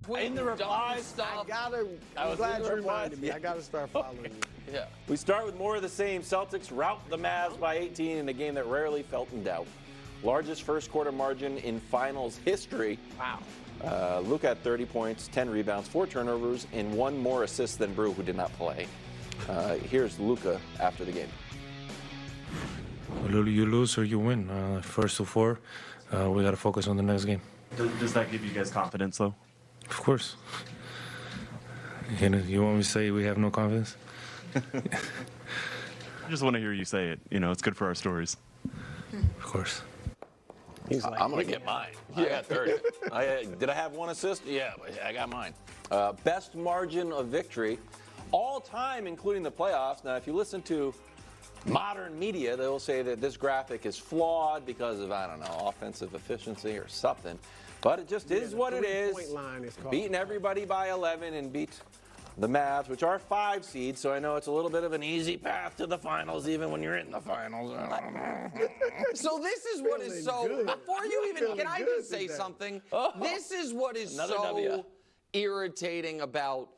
In the replies stuff. I'm glad you reminded me. I got to start following you. Yeah. We start with more of the same. Celtics rout the Mavs by 18 in a game that rarely felt in doubt. Largest first quarter margin in finals history. Wow. Luka had 30 points, 10 rebounds, 4 turnovers, and 1 more assist than Brew, who did not play. Here's Luka after the game. You lose or you win. First to 4, we got to focus on the next game. Does that give you guys confidence, though? Of course. You want me to say we have no confidence? I just want to hear you say it. It's good for our stories. Of course. He's like, I'm going to get mine. I got 30. Did I have 1 assist? Yeah, I got mine. Best margin of victory all time, including the playoffs. Now, if you listen to modern media, they will say that this graphic is flawed because of, I don't know, offensive efficiency or something. But it just is what it is. Beating everybody by 11 and beat the Mavs, which are 5 seeds. So I know it's a little bit of an easy path to the finals, even when you're in the finals. So this is what is so. Before you even, can I just say something? This is what is so irritating about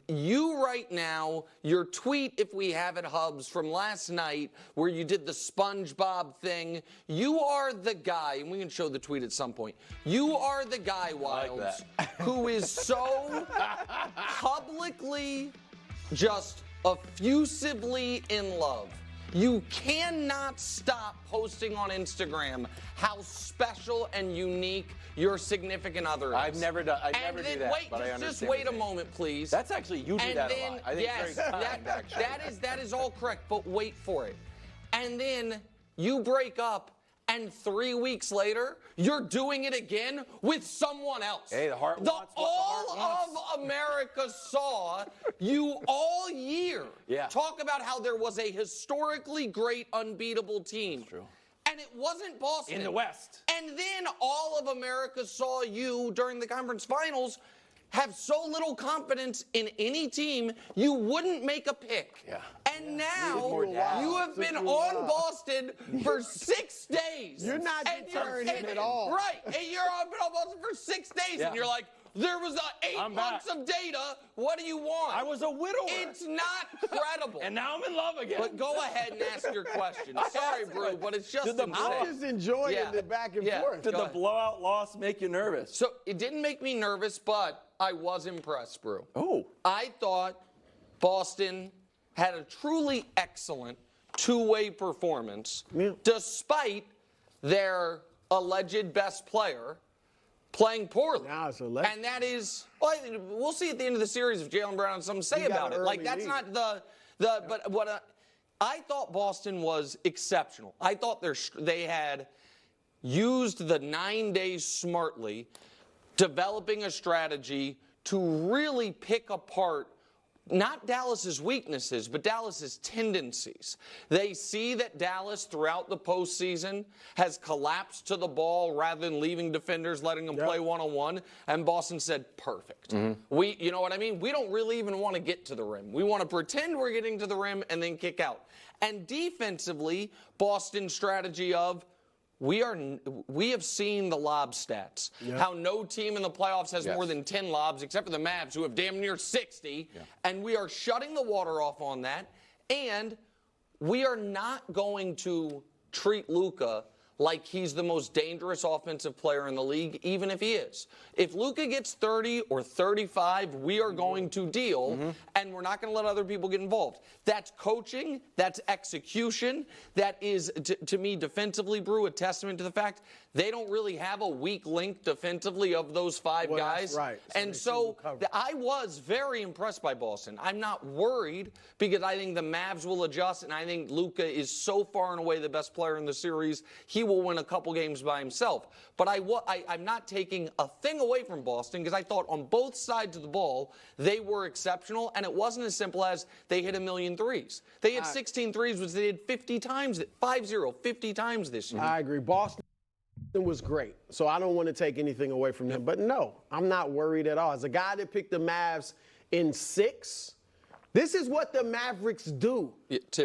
you right now, your tweet, if we have it, Hubs, from last night, where you did the SpongeBob thing. You are the guy, and we can show the tweet at some point. You are the guy, Wilds, who is so publicly, just effusively in love. You cannot stop posting on Instagram how special and unique your significant other is. I've never do that. Wait, but I understand. just wait a moment, please. That's actually, you do that a lot. I think yes, very that is all correct, but wait for it. And then you break up, and 3 weeks later, you're doing it again with someone else. Hey, the heart wants what the heart wants. All of America saw you all year talk about how there was a historically great, unbeatable team. That's true. And it wasn't Boston. In the West. And then all of America saw you during the conference finals have so little confidence in any team, you wouldn't make a pick. Yeah. And now you have been on Boston for 6 days. You're not deterring him at all. Right. And you're on Boston for 6 days, and you're like, there was 8 months of data. What do you want? I was a widower. It's not credible. And now I'm in love again. But go ahead and ask your question. Sorry, Brew, but it's just I'm just enjoying the back and forth. Did the blowout loss make you nervous? So it didn't make me nervous, but I was impressed, Brew. Oh. I thought Boston had a truly excellent two-way performance, despite their alleged best player playing poorly. Now it's alleged. And that is, well, we'll see at the end of the series if Jaylen Brown has something to say about it. Like, that's not but what I thought Boston was exceptional. I thought they had used the 9 days smartly, developing a strategy to really pick apart not Dallas's weaknesses, but Dallas's tendencies. They see that Dallas throughout the postseason has collapsed to the ball rather than leaving defenders, letting them play one-on-one, and Boston said, perfect. You know what I mean? We don't really even want to get to the rim. We want to pretend we're getting to the rim and then kick out. And defensively, Boston's strategy of, we have seen the lob stats. How no team in the playoffs has more than 10 lobs, except for the Mavs, who have damn near 60. And we are shutting the water off on that. And we are not going to treat Luka like he's the most dangerous offensive player in the league, even if he is. If Luka gets 30 or 35, we are going to deal, and we're not going to let other people get involved. That's coaching. That's execution. That is, to me, defensively, Brew, a testament to the fact they don't really have a weak link defensively of those 5 guys. That's right. And so I was very impressed by Boston. I'm not worried because I think the Mavs will adjust, and I think Luka is so far and away the best player in the series. He will win a couple games by himself. But I'm not taking a thing away from Boston because I thought on both sides of the ball they were exceptional, and it wasn't as simple as they hit 1,000,000 threes. They hit 16 threes, which they did 50 times this year. I agree. Boston was great, so I don't want to take anything away from him. But no, I'm not worried at all. As a guy that picked the Mavs in 6, this is what the Mavericks do.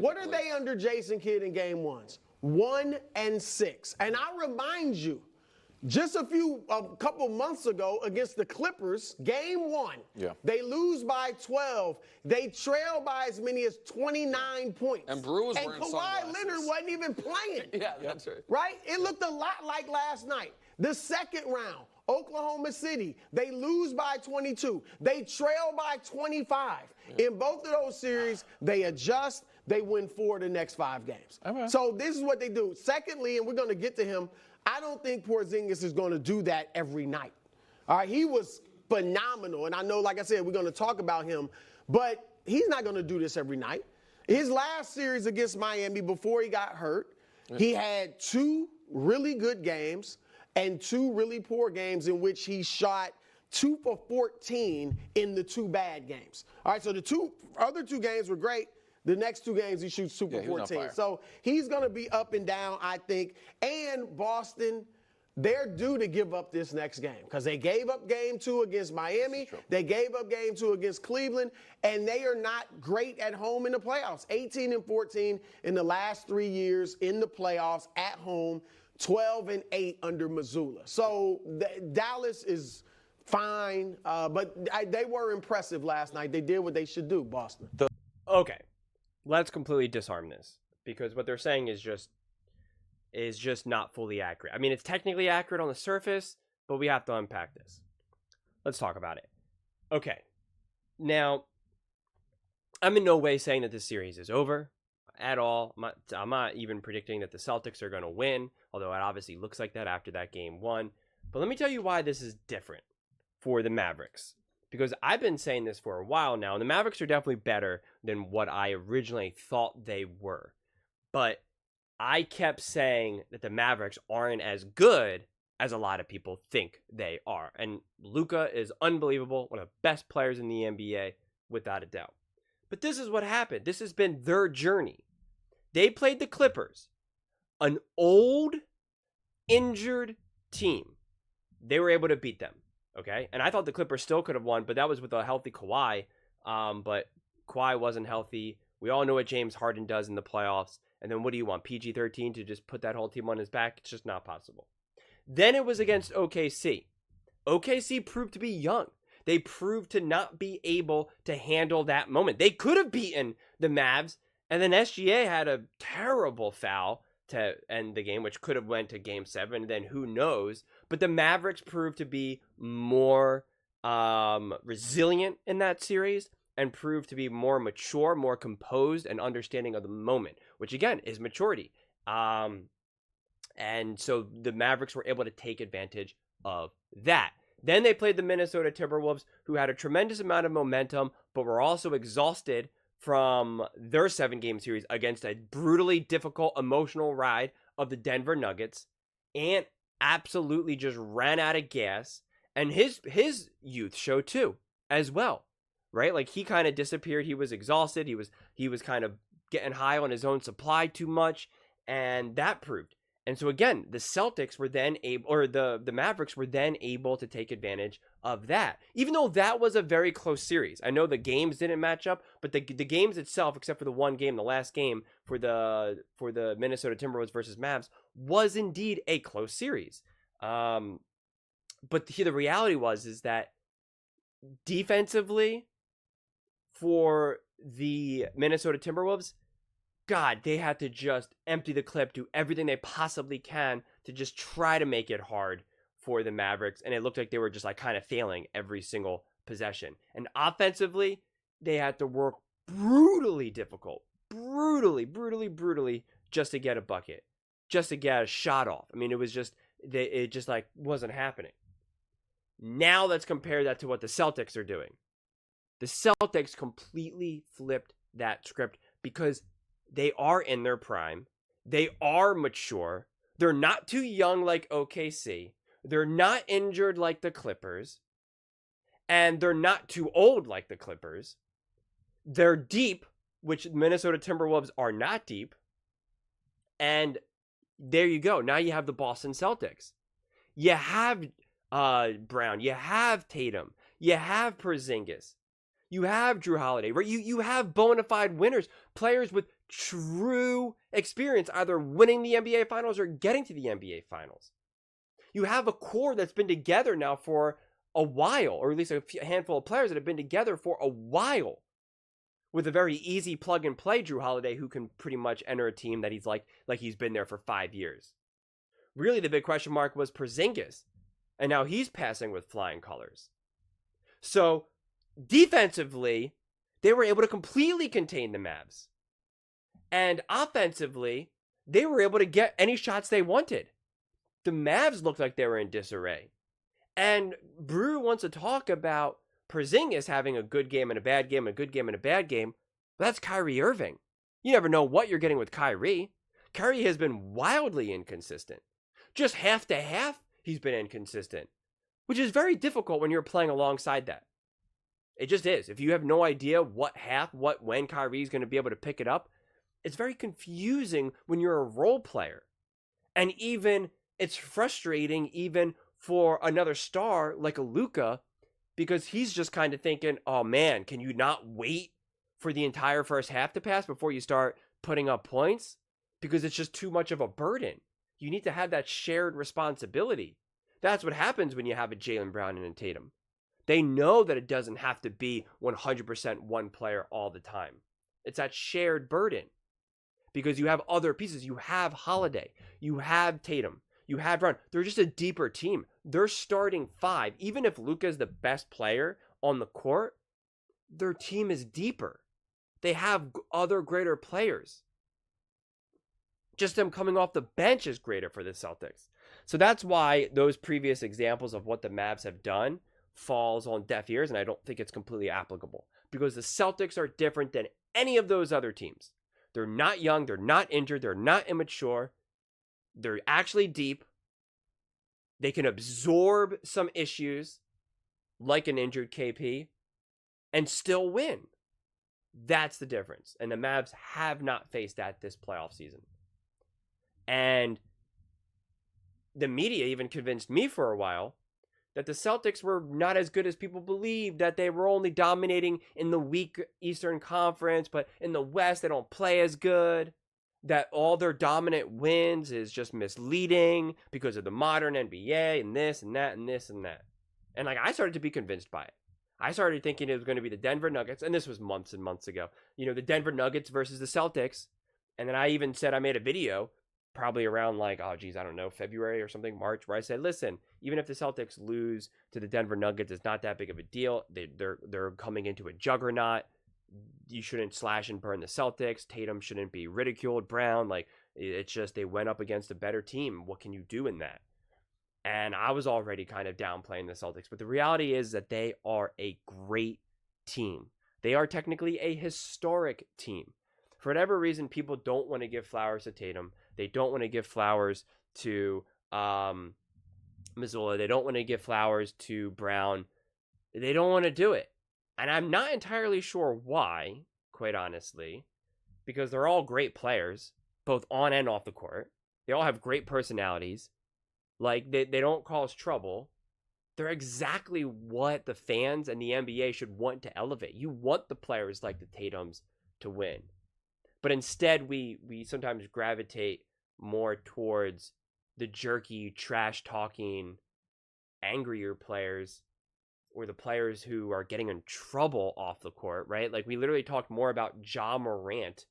What are they under Jason Kidd in game 1s? 1 and 6. And I remind you, Just a couple months ago against the Clippers, game 1, they lose by 12. They trail by as many as 29 points. And Brew was and wearing Kawhi sunglasses. Leonard wasn't even playing. Yeah, that's right. Right? It looked a lot like last night. The second round, Oklahoma City, they lose by 22. They trail by 25. In both of those series, they adjust. They win 4 of the next 5 games. Okay. So this is what they do. Secondly, and we're going to get to him, I don't think Porzingis is going to do that every night. All right, he was phenomenal. And I know, like I said, we're going to talk about him, but he's not going to do this every night. His last series against Miami before he got hurt, he had 2 really good games and 2 really poor games in which he shot 2 for 14 in the 2 bad games. All right, so the other 2 games were great. The next 2 games, he shoots 2 for 14. So he's going to be up and down, I think. And Boston, they're due to give up this next game because they gave up game 2 against Miami. They gave up game 2 against Cleveland. And they are not great at home in the playoffs. 18-14 in the last 3 years in the playoffs at home. 12-8 under Missoula. So Dallas is fine, but they were impressive last night. They did what they should do, Boston. Okay. Let's completely disarm this because what they're saying is just not fully accurate. I mean, it's technically accurate on the surface, but we have to unpack this. Let's talk about it. Okay. Now, I'm in no way saying that this series is over at all. I'm not even predicting that the Celtics are going to win, although it obviously looks like that after that game 1. But let me tell you why this is different for the Mavericks. Because I've been saying this for a while now, and the Mavericks are definitely better than what I originally thought they were. But I kept saying that the Mavericks aren't as good as a lot of people think they are. And Luka is unbelievable, one of the best players in the NBA, without a doubt. But this is what happened. This has been their journey. They played the Clippers, an old, injured team. They were able to beat them. Okay, and I thought the Clippers still could have won, but that was with a healthy Kawhi. But Kawhi wasn't healthy. We all know what James Harden does in the playoffs. And then what do you want, PG-13 to just put that whole team on his back? It's just not possible. Then it was against OKC. OKC proved to be young. They proved to not be able to handle that moment. They could have beaten the Mavs, and then SGA had a terrible foul to end the game, which could have went to game 7. Then who knows? But the Mavericks proved to be more resilient in that series and proved to be more mature, more composed, and understanding of the moment, which again is maturity. And so the Mavericks were able to take advantage of that. Then they played the Minnesota Timberwolves, who had a tremendous amount of momentum, but were also exhausted from their 7-game series against a brutally difficult emotional ride of the Denver Nuggets, and absolutely just ran out of gas. And his youth showed too, as well, right? Like he kind of disappeared. He was exhausted. He was kind of getting high on his own supply too much, and that proved. And so again, the Celtics were then able, or the Mavericks were then able to take advantage of that. Even though that was a very close series. I know the games didn't match up, but the games itself, except for the one game, the last game for the Minnesota Timberwolves versus Mavs, was indeed a close series. But the reality is that defensively for the Minnesota Timberwolves, God, they had to just empty the clip, do everything they possibly can to just try to make it hard for the Mavericks. And it looked like they were just like kind of failing every single possession. And offensively, they had to work brutally difficult, brutally just to get a bucket, just to get a shot off. I mean, it just like wasn't happening. Now let's compare that to what the Celtics are doing. The Celtics completely flipped that script because they are in their prime. They are mature. They're not too young like OKC. They're not injured like the Clippers. And they're not too old like the Clippers. They're deep, which Minnesota Timberwolves are not deep. And there you go. Now you have the Boston Celtics. You have Brown. You have Tatum. You have Porzingis. You have Drew Holiday. Right? You have bona fide winners. Players with true experience, either winning the NBA Finals or getting to the NBA Finals. You have a core that's been together now for a while, or at least a handful of players that have been together for a while, with a very easy plug and play Drew Holiday, who can pretty much enter a team that he's like he's been there for 5 years. Really, the big question mark was Porzingis, and now he's passing with flying colors. So defensively, they were able to completely contain the Mavs, and offensively, they were able to get any shots they wanted. The Mavs looked like they were in disarray. And Brew wants to talk about Porzingis having a good game and a bad game, and a good game and a bad game. But that's Kyrie Irving. You never know what you're getting with Kyrie. Kyrie has been wildly inconsistent. Just half to half, he's been inconsistent, which is very difficult when you're playing alongside that. It just is. If you have no idea when Kyrie's going to be able to pick it up, it's very confusing when you're a role player. And even it's frustrating even for another star like a Luka, because he's just kind of thinking, oh man, can you not wait for the entire first half to pass before you start putting up points? Because it's just too much of a burden. You need to have that shared responsibility. That's what happens when you have a Jaylen Brown and a Tatum. They know that it doesn't have to be 100% one player all the time. It's that shared burden. Because you have other pieces. You have Holiday. You have Tatum. You have Brown. They're just a deeper team. They're starting 5. Even if Luka is the best player on the court, their team is deeper. They have other greater players. Just them coming off the bench is greater for the Celtics. So that's why those previous examples of what the Mavs have done falls on deaf ears, and I don't think it's completely applicable. Because the Celtics are different than any of those other teams. They're not young, they're not injured, they're not immature. They're actually deep. They can absorb some issues, like an injured KP, and still win. That's the difference. And the Mavs have not faced that this playoff season. And the media even convinced me for a while that the Celtics were not as good as people believed, that they were only dominating in the weak Eastern Conference, but in the West they don't play as good, that all their dominant wins is just misleading because of the modern NBA and this and that and this and that. And I started to be convinced by it. I started thinking it was going to be the Denver Nuggets, and this was months and months ago. The Denver Nuggets versus the Celtics. And then I even said I made a video probably around February or something, March, where I said, listen, even if the Celtics lose to the Denver Nuggets, it's not that big of a deal. They're coming into a juggernaut. You shouldn't slash and burn the Celtics. Tatum shouldn't be ridiculed. Brown, it's just they went up against a better team. What can you do in that? And I was already kind of downplaying the Celtics, but the reality is that they are a great team. They are technically a historic team. For whatever reason, people don't want to give flowers to Tatum. They don't want to give flowers to Mazzulla. They don't want to give flowers to Brown. They don't want to do it. And I'm not entirely sure why, quite honestly, because they're all great players, both on and off the court. They all have great personalities. They don't cause trouble. They're exactly what the fans and the NBA should want to elevate. You want the players like the Tatums to win. But instead, we sometimes gravitate more towards the jerky, trash-talking, angrier players, or the players who are getting in trouble off the court, right? We literally talked more about Ja Morant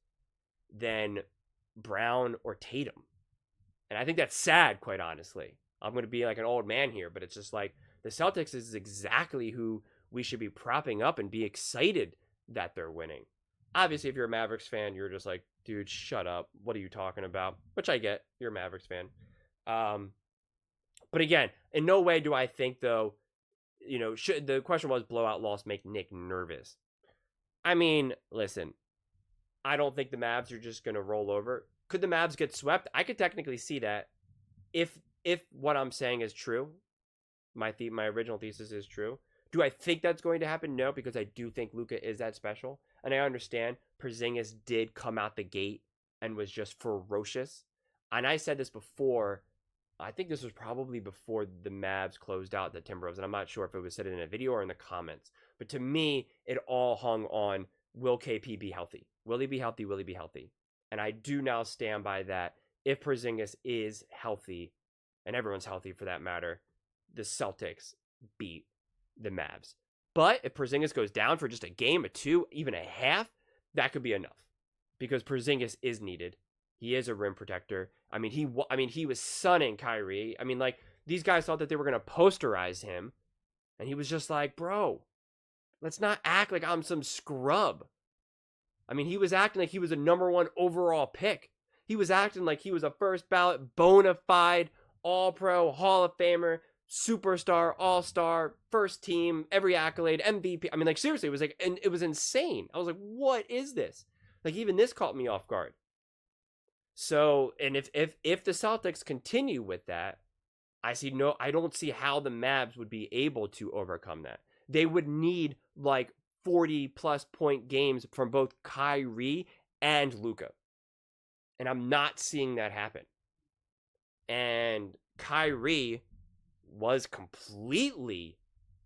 than Brown or Tatum. And I think that's sad, quite honestly. I'm going to be like an old man here, but it's just the Celtics is exactly who we should be propping up and be excited that they're winning. Obviously, if you're a Mavericks fan, you're just like, dude, shut up. What are you talking about? Which I get. You're a Mavericks fan. But again, in no way do I think, though, the question was, blowout loss make Nick nervous? I mean, listen, I don't think the Mavs are just going to roll over. Could the Mavs get swept? I could technically see that. If what I'm saying is true, my original thesis is true. Do I think that's going to happen? No, because I do think Luka is that special. And I understand Porzingis did come out the gate and was just ferocious. And I said this before. I think this was probably before the Mavs closed out the Timberwolves. And I'm not sure if it was said in a video or in the comments. But to me, it all hung on, will KP be healthy? Will he be healthy? Will he be healthy? And I do now stand by that. If Porzingis is healthy, and everyone's healthy for that matter, the Celtics beat the Mavs. But if Porzingis goes down for just a game, a two, even a half, that could be enough, because Porzingis is needed. He is a rim protector. I mean, he was sunning Kyrie. I mean, like, these guys thought that they were going to posterize him, and he was just like, bro, let's not act like I'm some scrub. I mean, he was acting like he was a #1 overall pick. He was acting like he was a first ballot, bona fide, all-pro, Hall of Famer, superstar, all-star, first team, every accolade, MVP. I mean, like, seriously, it was like, and it was insane. I was like, what is this? Like, even this caught me off guard. So, and if the Celtics continue with that, I don't see how the Mavs would be able to overcome that. They would need like 40+ point games from both Kyrie and Luka. And I'm not seeing that happen. And Kyrie was completely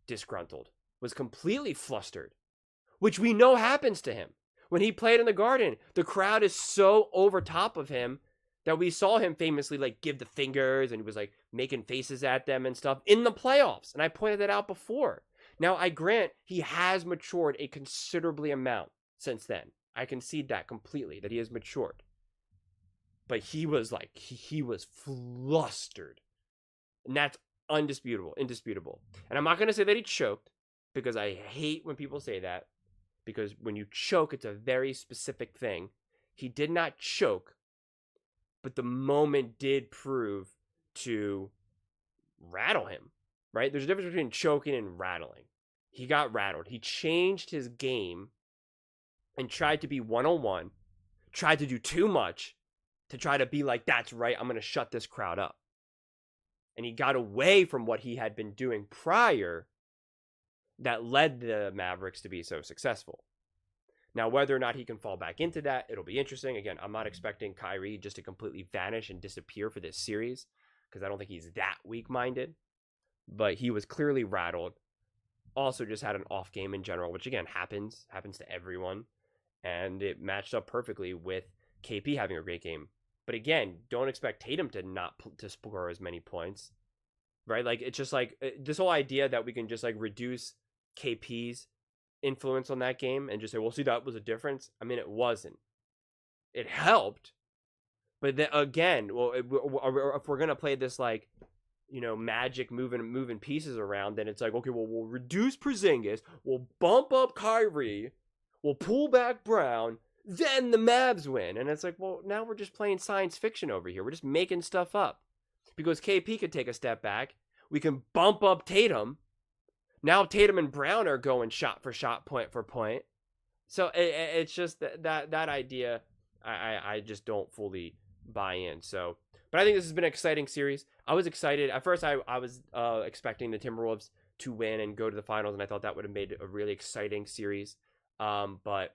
disgruntled, was completely flustered, which we know happens to him. When he played in the Garden, the crowd is so over top of him that we saw him famously like give the fingers, and he was like making faces at them and stuff in the playoffs. And I pointed that out before. Now, I grant he has matured a considerably amount since then. I concede that completely, that he has matured. But he was like, he was flustered. And that's indisputable. And I'm not going to say that he choked, because I hate when people say that. Because when you choke, it's a very specific thing. He did not choke, but the moment did prove to rattle him, right? There's a difference between choking and rattling. He got rattled. He changed his game and tried to be one-on-one, tried to do too much to try to be like, that's right, I'm going to shut this crowd up. And he got away from what he had been doing prior that led the Mavericks to be so successful. Now, whether or not he can fall back into that, it'll be interesting. Again, I'm not expecting Kyrie just to completely vanish and disappear for this series, because I don't think he's that weak-minded. But he was clearly rattled. Also just had an off game in general, which again happens to everyone. And it matched up perfectly with KP having a great game. But again, don't expect Tatum to score as many points, right? Like, it's just like this whole idea that we can just like reduce KP's influence on that game and just say, well, see, that was a difference. I mean, it wasn't. It helped, but then again, well, if we're gonna play this like, you know, magic moving pieces around, then it's like, okay, well, we'll reduce Porzingis, we'll bump up Kyrie, we'll pull back Brown, then the Mavs win. And it's like, well, now we're just playing science fiction over here. We're just making stuff up, because KP could take a step back. We can bump up Tatum. Now Tatum and Brown are going shot for shot, point for point. So it's just that idea I just don't fully buy in. So, but I think this has been an exciting series. I was excited. At first, I was expecting the Timberwolves to win and go to the finals, and I thought that would have made a really exciting series. But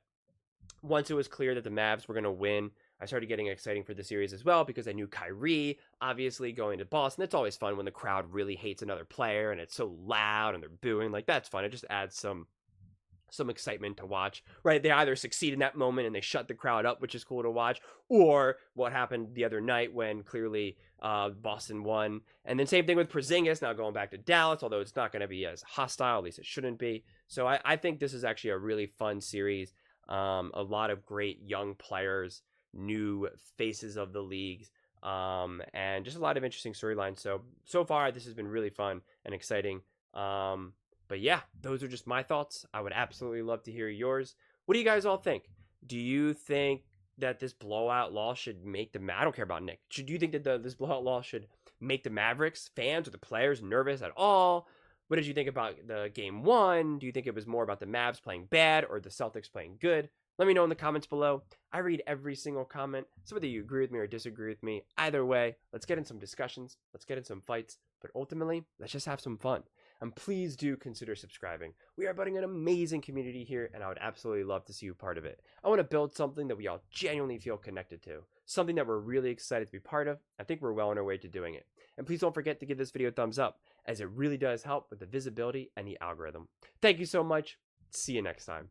once it was clear that the Mavs were going to win, I started getting exciting for the series as well, because I knew Kyrie, obviously, going to Boston. It's always fun when the crowd really hates another player and it's so loud and they're booing. Like, that's fun. It just adds some excitement to watch, right? They either succeed in that moment and they shut the crowd up, which is cool to watch, or what happened the other night when clearly Boston won. And then same thing with Porzingis, now going back to Dallas, although it's not going to be as hostile, at least it shouldn't be. So I think this is actually a really fun series. A lot of great young players, new faces of the leagues, and just a lot of interesting storylines. So far, this has been really fun and exciting. But yeah, those are just my thoughts. I would absolutely love to hear yours. What do you guys all think? Do you think that this blowout loss should make I don't care about Nick. Do you think that this blowout loss should make the Mavericks fans or the players nervous at all? What did you think about the game one? Do you think it was more about the Mavs playing bad or the Celtics playing good? Let me know in the comments below. I read every single comment, so whether you agree with me or disagree with me, either way, let's get in some discussions, let's get in some fights, but ultimately, let's just have some fun. And please do consider subscribing. We are building an amazing community here, and I would absolutely love to see you part of it. I want to build something that we all genuinely feel connected to, something that we're really excited to be part of. I think we're well on our way to doing it. And please don't forget to give this video a thumbs up, as it really does help with the visibility and the algorithm. Thank you so much. See you next time.